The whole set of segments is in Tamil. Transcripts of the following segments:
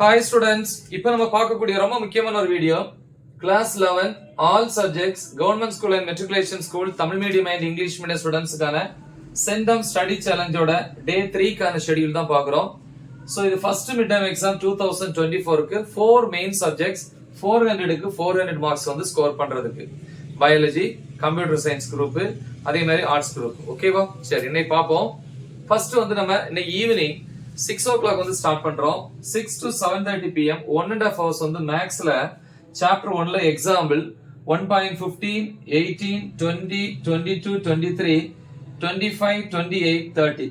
Hi students, இப்போ நம்ம பார்க்கக்கூடிய ரொம்ப முக்கியமான ஒரு video Class 11 All Subjects Government School and Matriculation School Tamil Medium and English Medium Studentsக்கான Sendam Study Challenge-ஓட Day 3க்கான ஷெட்யூல் தான் பார்க்குறோம். ஸோ இது ஃபர்ஸ்ட் மிட் டர்ம் எக்ஸாம் 2024க்கு 4 மெயின் சப்ஜெக்ட்ஸ் 400க்கு 400 மார்க்ஸ் வந்து ஸ்கோர் பண்றதுக்கு பயாலஜி, கம்ப்யூட்டர் சயின்ஸ் குரூப், அதே மாதிரி ஆர்ட்ஸ் குரூப். ஓகேவா? சரி, இன்னைக்கு பார்ப்போம். ஃபர்ஸ்ட் வந்து நம்ம இன்னைக்கு ஈவினிங் 6 o'clock வந்து ஸ்டார்ட் பண்றோம். 6 to 7:30 pm 1.5 hours வந்து மேக்ஸ்ல சாப்டர் 1ல எக்ஸாம்பிள் 1.15, 18, 20, 22, 23, 25, 28, 30.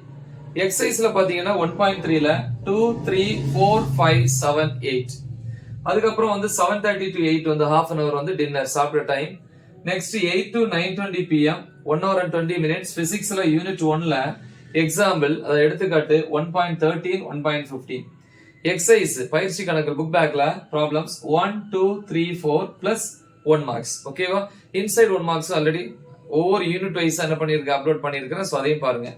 எக்ஸசைஸ்ல பாத்தீங்கன்னா 1.3ல 2, 3, 4, 5, 7, 8. அதுக்கப்புறம் வந்து 7:30 to 8 வந்து half an hour வந்து டின்னர் சாப்பிட்ற time. Next 8 to 9:20 pm 1 hour and 20 minutes பிசிக்ஸ்ல யூனிட் 1ல எக்ஸாம்பிள், அதை எடுத்துக்காட்டு 1.13, 1.15. எக்ஸசைஸ் பயிற்சி கணக்கு புக் பேக்ல ப்ராப்ளம்ஸ் 1, 2, 3, 4 பிளஸ் 1 மார்க்ஸ். ஓகேவா? இன்சைட் 1 மார்க்ஸ் ஆல்ரெடி ஒவ்வொரு யூனிட் வைஸ் என்ன பண்ணிருக்கேன், அப்லோட் பண்ணிருக்கேன். ஸோ அதையும் பாருங்க.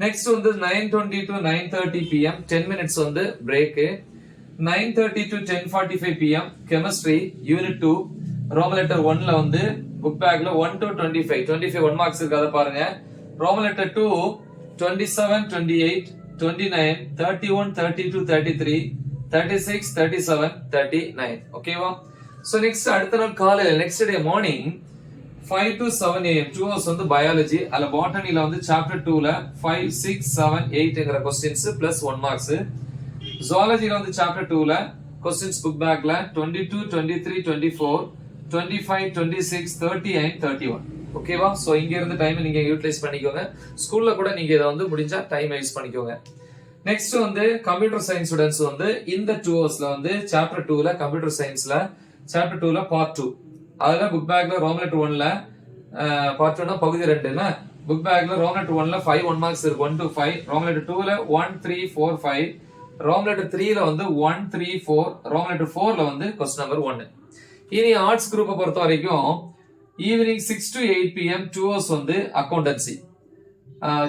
நெக்ஸ்ட் வந்து 9:20 to 9:30 pm 10 minutes வந்து break. 9:30 to 10:45 pm chemistry unit 2 roman letter 1ல வந்து புக் பேக்ல 1 to 25 1 மார்க்ஸ் இருக்கு, அதை பாருங்க. Roman letter 2 27, 28, 29, 31, 32, 33, 36, 37, 39. ஓகேவா? சோ நெக்ஸ்ட் அடுத்த நாள் காலையில next day morning 5 to 7 am 2 hours வந்து பயாலஜி, அதுல பாட்டனில வந்து சாப்டர் 2ல 5, 6, 7, 8ங்கற क्वेश्चंस பிளஸ் 1 மார்க்ஸ். ஜூவாலஜில வந்து சாப்டர் 2ல क्वेश्चंस புக் பேக்ல 22, 23, 24, 25, 26, 30 and 31. ஓகேவா? சோ இங்க இருந்து டைம் நீங்க யூட்டிலைஸ் பண்ணிக்கோங்க. ஸ்கூல்ல கூட நீங்க இத வந்து முடிஞ்சா டைம் யூஸ் பண்ணிக்கோங்க. நெக்ஸ்ட் வந்து கம்ப்யூட்டர் சயின்ஸ் ஸ்டூடண்ட்ஸ் வந்து இந்த 2 ஹவர்ஸ்ல வந்து சாப்டர் 2ல கம்ப்யூட்டர் சயின்ஸ்ல சாப்டர் 2ல பார்ட் 2, அதுல புக் பேக்ல ரோமன் லெட்டர் 1ல பார்ட் 2னா பகுதி 2னா புக் பேக்ல ரோமன் லெட்டர் 1ல 5 1 மார்க்ஸ் இருக்கு, 1 to 5. ரோமன் லெட்டர் 2ல 1, 3, 4, 5. ரோமன் லெட்டர் 3ல வந்து 1, 3, 4. ரோமன் லெட்டர் 4ல வந்து क्वेश्चन நம்பர் 1. இனி ஆர்ட்ஸ் குரூப்பை பொறுத்த வரைக்கும் ஈவினிங் 6 to 8 pm 2 hours வந்து அக்கவுண்டன்சி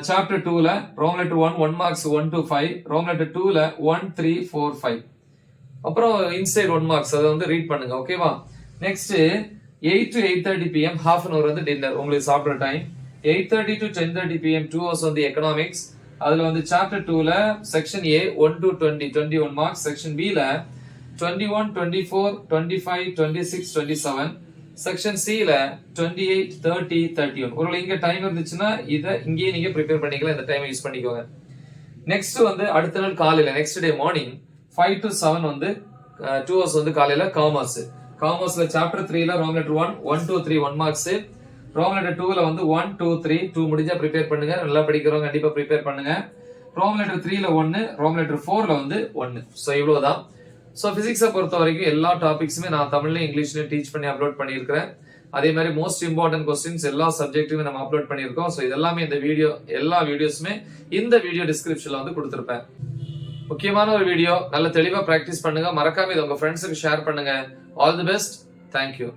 சாப்டர் 2ல roman letter 1 1 marks 1 to 5. Roman letter 2ல 1, 3, 4, 5. அப்புறம் இன்சைட் 1 மார்க்ஸ், அதை வந்து ரீட் பண்ணுங்க. ஓகேவா? Next 8 to 8:30 pm half an hour வந்து டின்னர் உங்களுக்கு சாப்பிட்ற டைம். 8:30 to 10:30 pm 2 hours வந்து எக்கனாமிக்ஸ், அதுல வந்து சாப்டர் 2ல செக்ஷன் A 1 to 20 21 மார்க்ஸ். செக்ஷன் B ல 21, 24, 25, 26, 27. செக்ஷன் C ல 28, 30, 31. ஒருவேளை இங்க டைம் இருந்துச்சுன்னா இத இங்கேயே நீங்க ப்ரிப்பேர் பண்ணிக்கலாம், இந்த டைமை யூஸ் பண்ணிக்கோங்க. நெக்ஸ்ட் வந்து அடுத்த நாள் காலையில நெக்ஸ்ட் டே மார்னிங் 5 to 7 வந்து 2 hours வந்து காலையில காமர்ஸ்ல சாப்டர் 3ல roman letter 1 1, 2, 3 1 marks. Roman letter 2ல வந்து 1, 2, 3 2 முடிஞ்சா ப்ரிப்பேர் பண்ணுங்க. நல்லா படிக்கிறவங்க கண்டிப்பா ப்ரிப்பேர் பண்ணுங்க. ரோமன் லெட்டர் 3ல 1, ரோமன் லெட்டர் 4ல வந்து 1. சோ இவ்வளவுதான். ஸோ பிசிக்ஸை பொறுத்த வரைக்கும் எல்லா டாபிக்ஸுமே நான் தமிழ்லையும் இங்கிலீஷ்லையும் டீச் பண்ணி அப்லோட் பண்ணியிருக்கிறேன். அதே மாதிரி மோஸ்ட் இம்பார்ட்டன்ட் கொஸ்டின்ஸ் எல்லா சப்ஜெக்ட்டுமே நம்ம அப்லோட் பண்ணியிருக்கோம். ஸோ இதெல்லாமே இந்த எல்லா வீடியோஸுமே இந்த வீடியோ டிஸ்கிரிப்ஷன்ல வந்து கொடுத்துருப்பேன். முக்கியமான ஒரு வீடியோ, நல்ல தெளிவாக ப்ராக்டிஸ் பண்ணுங்க. மறக்காம இதை உங்க ஃப்ரெண்ட்ஸுக்கு ஷேர் பண்ணுங்க. All the best. தேங்க்யூ.